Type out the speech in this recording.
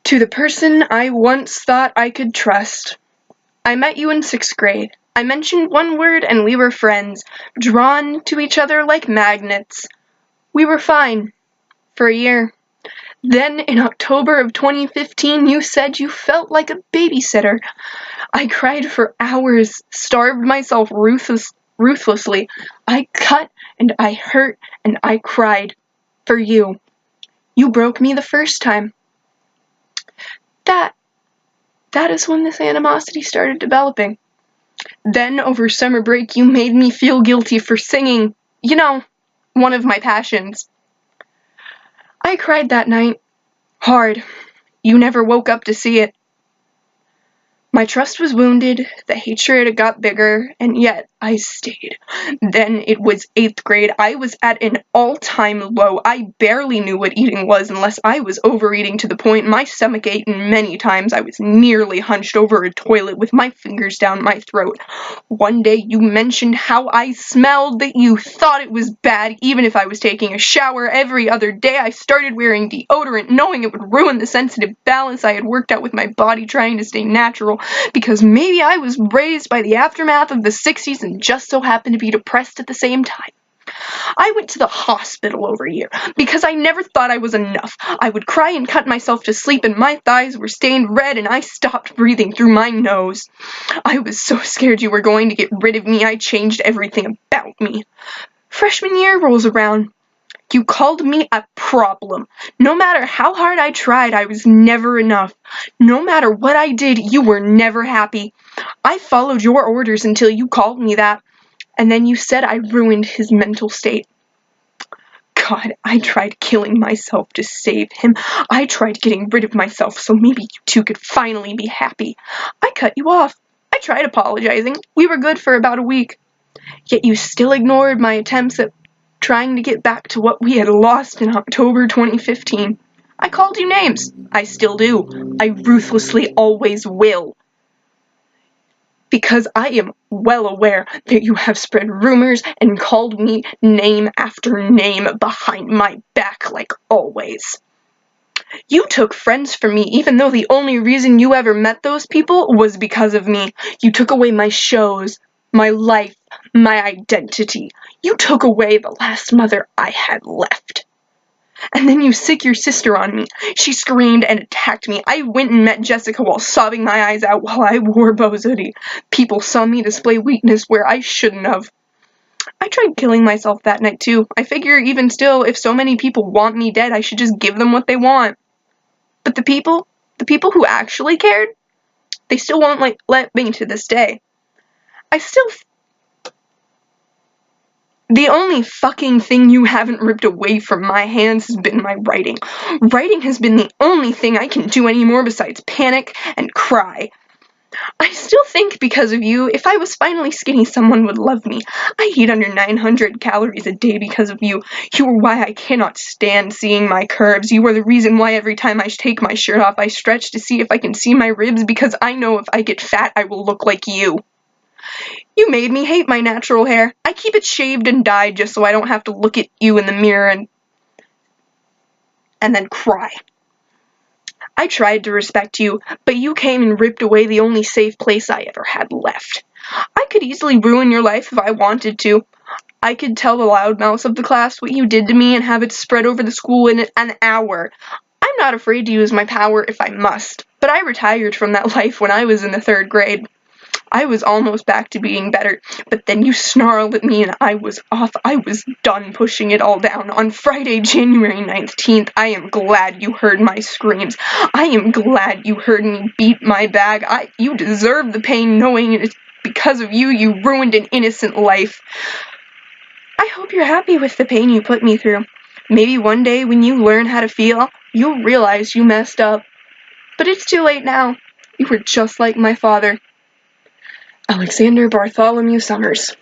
To the person I once thought I could trust. I met you in 6th grade. I mentioned one word and we were friends, drawn to each other like magnets. We were fine. For a year. Then, in October of 2015, you said you felt like a babysitter. I cried for hours, starved myself ruthlessly. I cut and I hurt and I cried. For you. You broke me the first time. That is when this animosity started developing. Then, over summer break, you made me feel guilty for singing, one of my passions. I cried that night. Hard. You never woke up to see it. My trust was wounded, the hatred got bigger, and yet I stayed. Then it was 8th grade. I was at an all-time low. I barely knew what eating was unless I was overeating to the point my stomach ate many times. I was nearly hunched over a toilet with my fingers down my throat. One day you mentioned how I smelled, that you thought it was bad even if I was taking a shower every other day. I started wearing deodorant knowing it would ruin the sensitive balance I had worked out with my body trying to stay natural. Because maybe I was raised by the aftermath of the 60s and just so happened to be depressed at the same time. I went to the hospital over a year because I never thought I was enough. I would cry and cut myself to sleep and my thighs were stained red and I stopped breathing through my nose. I was so scared you were going to get rid of me, I changed everything about me. Freshman year rolls around. You called me a problem. No matter how hard I tried, I was never enough. No matter what I did, you were never happy. I followed your orders until you called me that, and then you said I ruined his mental state. God, I tried killing myself to save him. I tried getting rid of myself so maybe you two could finally be happy. I cut you off. I tried apologizing. We were good for about a week. Yet you still ignored my attempts at trying to get back to what we had lost in October 2015. I called you names. I still do. I ruthlessly always will. Because I am well aware that you have spread rumors and called me name after name behind my back like always. You took friends from me even though the only reason you ever met those people was because of me. You took away my shows, my life, my identity. You took away the last mother I had left. And then you sick your sister on me. She screamed and attacked me. I went and met Jessica while sobbing my eyes out while I wore Bo's hoodie. People saw me display weakness where I shouldn't have. I tried killing myself that night too. I figure even still, if so many people want me dead, I should just give them what they want. But the people who actually cared, they still won't let me to this day. The only fucking thing you haven't ripped away from my hands has been my writing. Writing has been the only thing I can do anymore besides panic and cry. I still think because of you, if I was finally skinny, someone would love me. I eat under 900 calories a day because of you. You are why I cannot stand seeing my curves. You are the reason why every time I take my shirt off, I stretch to see if I can see my ribs because I know if I get fat, I will look like you. You made me hate my natural hair. I keep it shaved and dyed just so I don't have to look at you in the mirror and then cry. I tried to respect you, but you came and ripped away the only safe place I ever had left. I could easily ruin your life if I wanted to. I could tell the loudmouths of the class what you did to me and have it spread over the school in an hour. I'm not afraid to use my power if I must, but I retired from that life when I was in the 3rd grade. I was almost back to being better, but then you snarled at me and I was off. I was done pushing it all down. On Friday, January 19th, I am glad you heard my screams. I am glad you heard me beat my bag. You deserve the pain knowing it is because of you, you ruined an innocent life. I hope you're happy with the pain you put me through. Maybe one day when you learn how to feel, you'll realize you messed up. But it's too late now. You were just like my father. Alexander Bartholomew Summers.